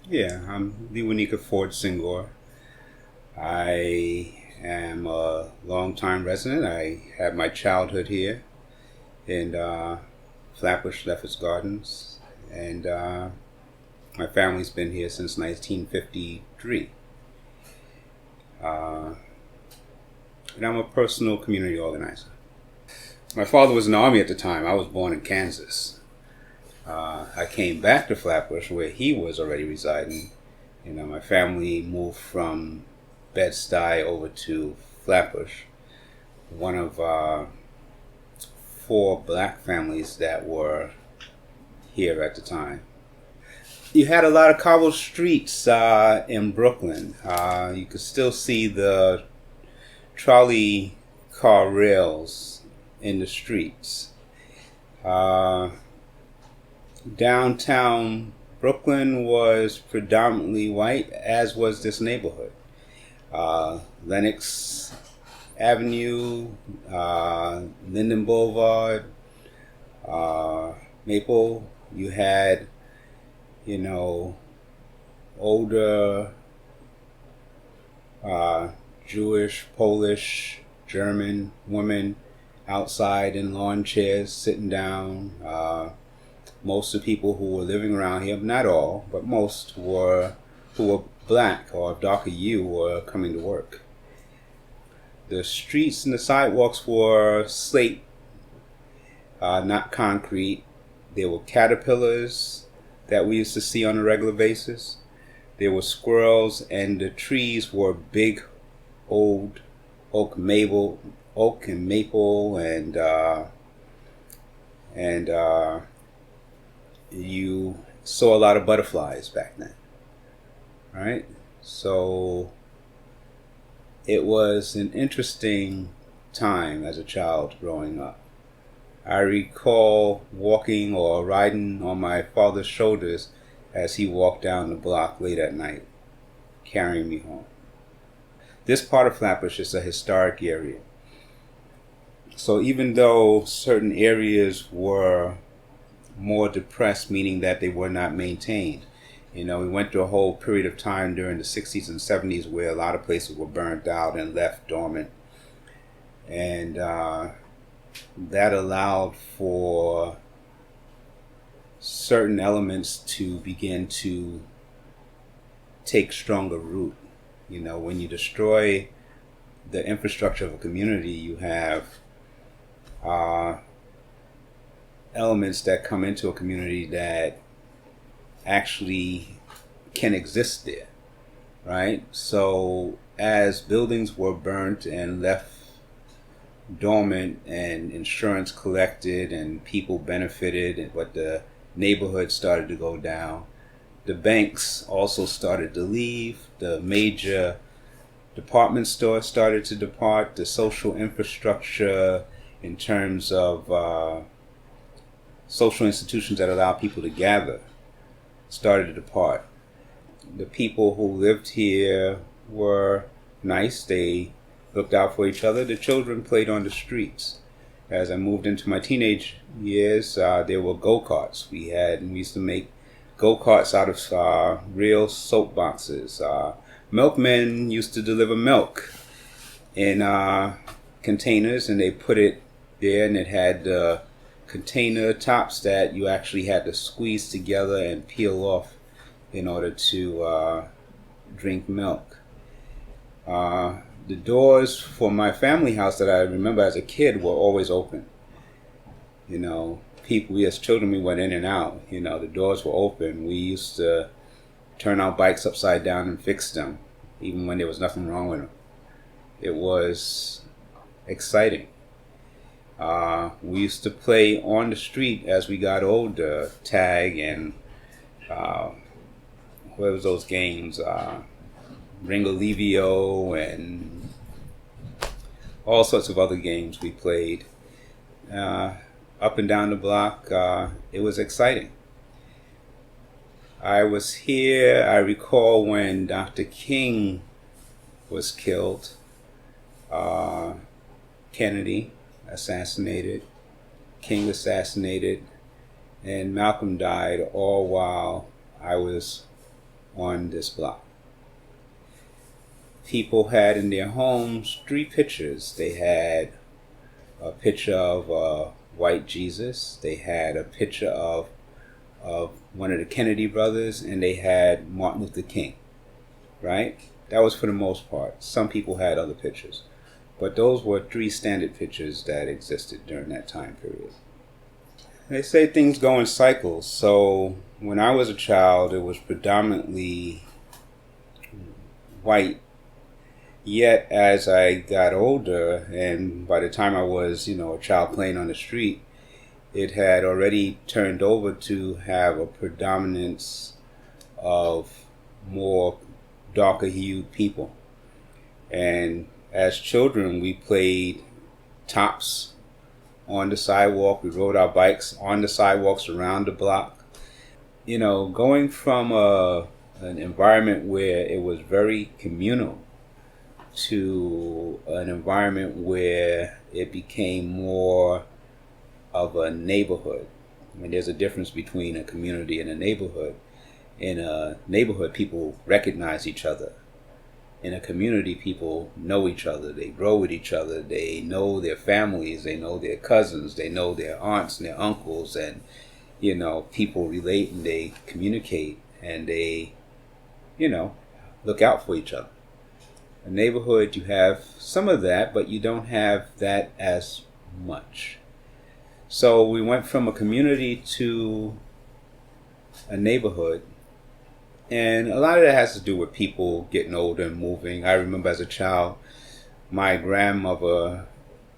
Yeah, I'm Lewanika Ford Senghor. I am a longtime resident. I had my childhood here in Flatbush Gardens, and my family's been here since 1953. Uh, and I'm a personal community organizer. My father was in the Army at the time. I was born in Kansas. I came back to Flatbush where he was already residing. My family moved from Bed-Stuy over to Flatbush, one of four black families that were here at the time. You had a lot of cobbled streets in Brooklyn. You could still see the trolley car rails in the streets. Downtown Brooklyn was predominantly white, as was this neighborhood. Lenox Avenue, Linden Boulevard, Maple. You had, older Jewish, Polish, German women outside in lawn chairs sitting down. Most of the people who were living around here, not all, but most who were black or of darker hue were coming to work. The streets and the sidewalks were slate, not concrete. There were caterpillars that we used to see on a regular basis. There were squirrels, and the trees were big, old oak and maple, and you saw a lot of butterflies back then, right? So it was an interesting time as a child growing up. I recall walking or riding on my father's shoulders as he walked down the block late at night, carrying me home. This part of Flatbush is a historic area. So even though certain areas were more depressed, meaning that they were not maintained, we went through a whole period of time during the 60s and 70s where a lot of places were burnt out and left dormant. And that allowed for certain elements to begin to take stronger root. When you destroy the infrastructure of a community, you have elements that come into a community that actually can exist there, right? So as buildings were burnt and left dormant and insurance collected and people benefited, but the neighborhood started to go down, the banks also started to leave, the major department stores started to depart, the social infrastructure in terms of social institutions that allow people to gather started to depart. The people who lived here were nice. They looked out for each other. The children played on the streets. As I moved into my teenage years, there were go-karts. We used to make go-karts out of real soap boxes. Milkmen used to deliver milk in containers, and they put it there, and it had the container tops that you actually had to squeeze together and peel off in order to drink milk. The doors for my family house that I remember as a kid were always open. We as children, we went in and out. The doors were open. We used to turn our bikes upside down and fix them, even when there was nothing wrong with them. It was exciting. We used to play on the street as we got older, tag and what was those games? Ringolevio and all sorts of other games we played. Up and down the block, it was exciting. I was here, I recall when Dr. King was killed, Kennedy assassinated, King assassinated, and Malcolm died, all while I was on this block. People had in their homes 3 pictures. They had a picture of white Jesus. They had a picture of one of the Kennedy brothers, and they had Martin Luther King, right? That was for the most part. Some people had other pictures, but those were 3 standard pictures that existed during that time period. They say things go in cycles. So when I was a child, it was predominantly white. Yet as I got older, and by the time I was, a child playing on the street, it had already turned over to have a predominance of more darker hued people. And as children, we played tops on the sidewalk. We rode our bikes on the sidewalks around the block. Going from an environment where it was very communal to an environment where it became more of a neighborhood. I mean, there's a difference between a community and a neighborhood. In a neighborhood, people recognize each other. In a community, people know each other. They grow with each other. They know their families. They know their cousins. They know their aunts and their uncles. And, people relate and they communicate and they, look out for each other. A neighborhood, you have some of that, but you don't have that as much. So we went from a community to a neighborhood, and a lot of that has to do with people getting older and moving. I remember as a child, my grandmother,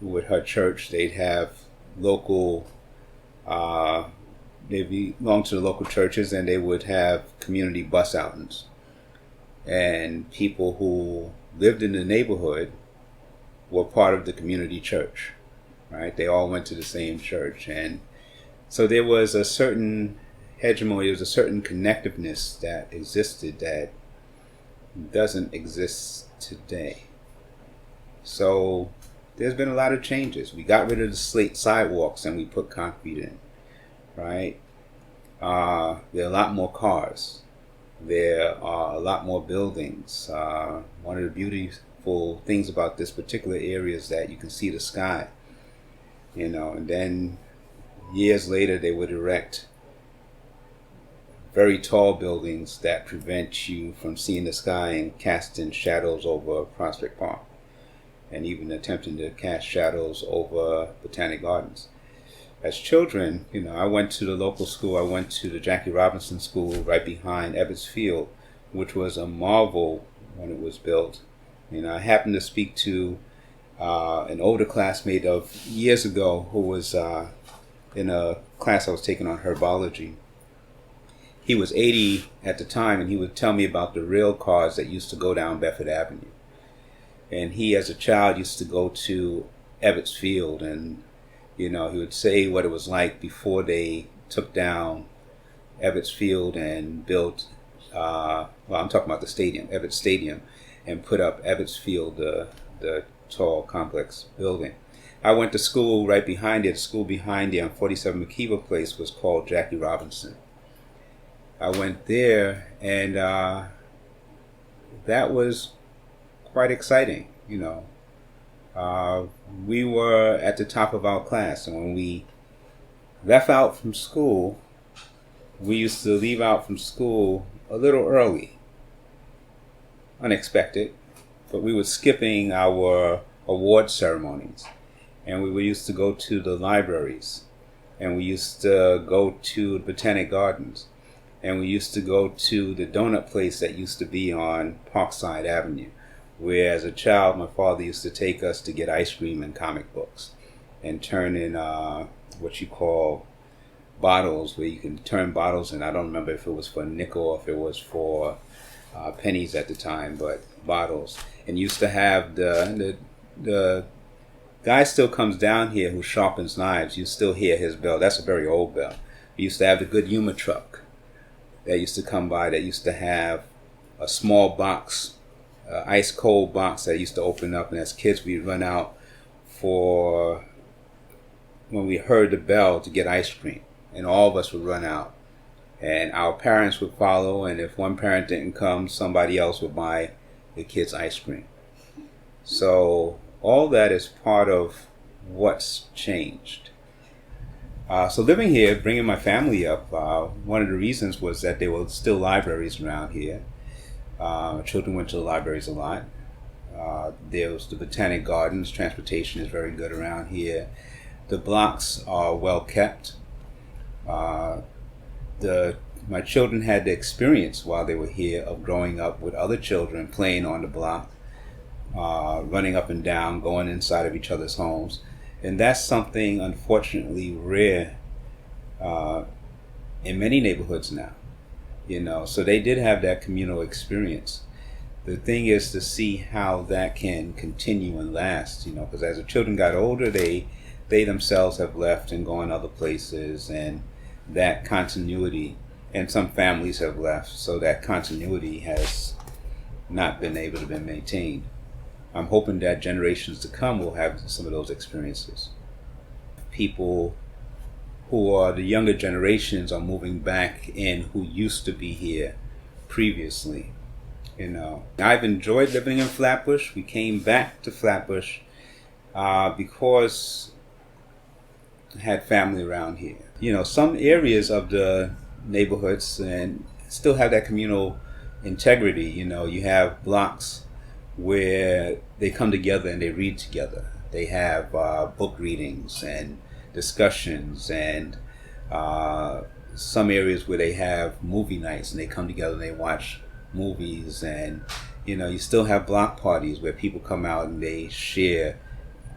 with her church, they'd have local, they belonged to the local churches, and they would have community bus outings. And people who lived in the neighborhood were part of the community church, right? They all went to the same church. And so there was a certain hegemony, there was a certain connectiveness that existed that doesn't exist today. So there's been a lot of changes. We got rid of the slate sidewalks and we put concrete in, right? There are a lot more cars. There are a lot more buildings. One of the beautiful things about this particular area is that you can see the sky, and then years later they would erect very tall buildings that prevent you from seeing the sky and casting shadows over Prospect Park, and even attempting to cast shadows over Botanic Gardens. As children, I went to the local school. I went to the Jackie Robinson School right behind Ebbets Field, which was a marvel when it was built. I happened to speak to an older classmate of years ago who was in a class I was taking on herbology. He was 80 at the time, and he would tell me about the rail cars that used to go down Bedford Avenue. And he, as a child, used to go to Ebbets Field, and he would say what it was like before they took down Ebbets Field and built, I'm talking about the stadium, Ebbets Stadium, and put up Ebbets Field, the tall, complex building. I went to school right behind it. The school behind there on 47 McKeever Place was called Jackie Robinson. I went there, and that was quite exciting, we were at the top of our class, and when we left out from school, we used to leave out from school a little early. Unexpected, but we were skipping our award ceremonies, and we used to go to the libraries, and we used to go to the Botanic Gardens, and we used to go to the donut place that used to be on Parkside Avenue, where as a child my father used to take us to get ice cream and comic books and turn in what you call bottles, where you can turn bottles in. I don't remember if it was for a nickel or if it was for pennies at the time, but bottles. And used to have the guy still comes down here who sharpens knives. You still hear his bell. That's a very old bell. We used to have the Good Humor truck that used to come by, that used to have a small box, ice cold box that used to open up, and as kids we'd run out for when we heard the bell to get ice cream, and all of us would run out and our parents would follow, and if one parent didn't come, somebody else would buy the kids ice cream. So all that is part of what's changed. So living here, bringing my family up, one of the reasons was that there were still libraries around here. Children went to the libraries a lot. There was the Botanic Gardens. Transportation is very good around here. The blocks are well kept. My children had the experience while they were here of growing up with other children playing on the block, running up and down, going inside of each other's homes. And that's something unfortunately rare in many neighborhoods now. So they did have that communal experience. The thing is to see how that can continue and last, because as the children got older, they themselves have left and gone other places, and that continuity, and some families have left, so that continuity has not been able to be maintained. I'm hoping that generations to come will have some of those experiences. People who are the younger generations are moving back in who used to be here previously. I've enjoyed living in Flatbush. We came back to Flatbush because I had family around here. Some areas of the neighborhoods and still have that communal integrity. You have blocks where they come together and they read together. They have book readings and discussions, and some areas where they have movie nights and they come together and they watch movies, and you still have block parties where people come out and they share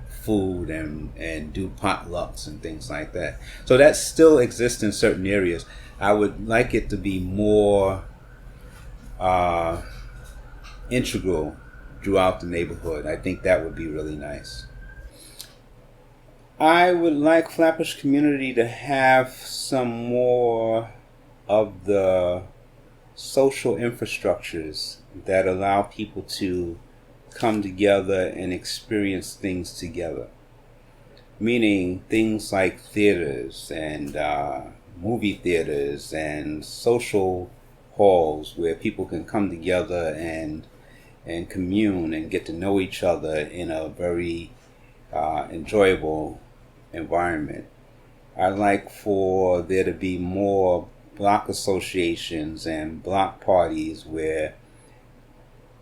food and do potlucks and things like that. So that still exists in certain areas. I would like it to be more integral throughout the neighborhood. I think that would be really nice. I would like Flatbush community to have some more of the social infrastructures that allow people to come together and experience things together. Meaning things like theaters and movie theaters and social halls where people can come together and commune and get to know each other in a very enjoyable environment. I'd like for there to be more block associations and block parties where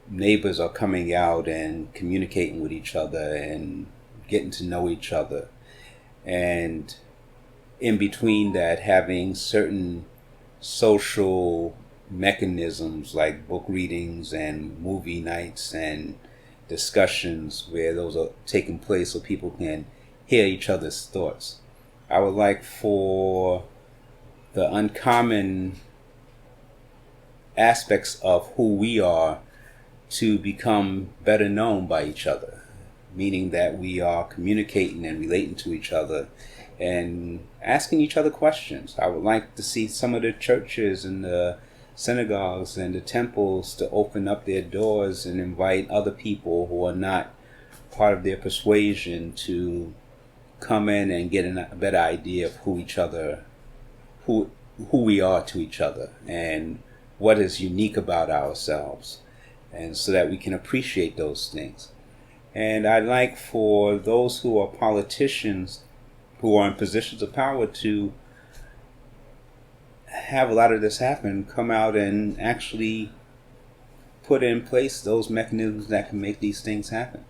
neighbors are coming out and communicating with each other and getting to know each other, and in between that having certain social mechanisms like book readings and movie nights and discussions where those are taking place so people can hear each other's thoughts. I would like for the uncommon aspects of who we are to become better known by each other, meaning that we are communicating and relating to each other and asking each other questions. I would like to see some of the churches and the synagogues and the temples to open up their doors and invite other people who are not part of their persuasion to come in and get a better idea of who we are to each other and what is unique about ourselves, and so that we can appreciate those things. And I'd like for those who are politicians who are in positions of power to have a lot of this happen, come out and actually put in place those mechanisms that can make these things happen.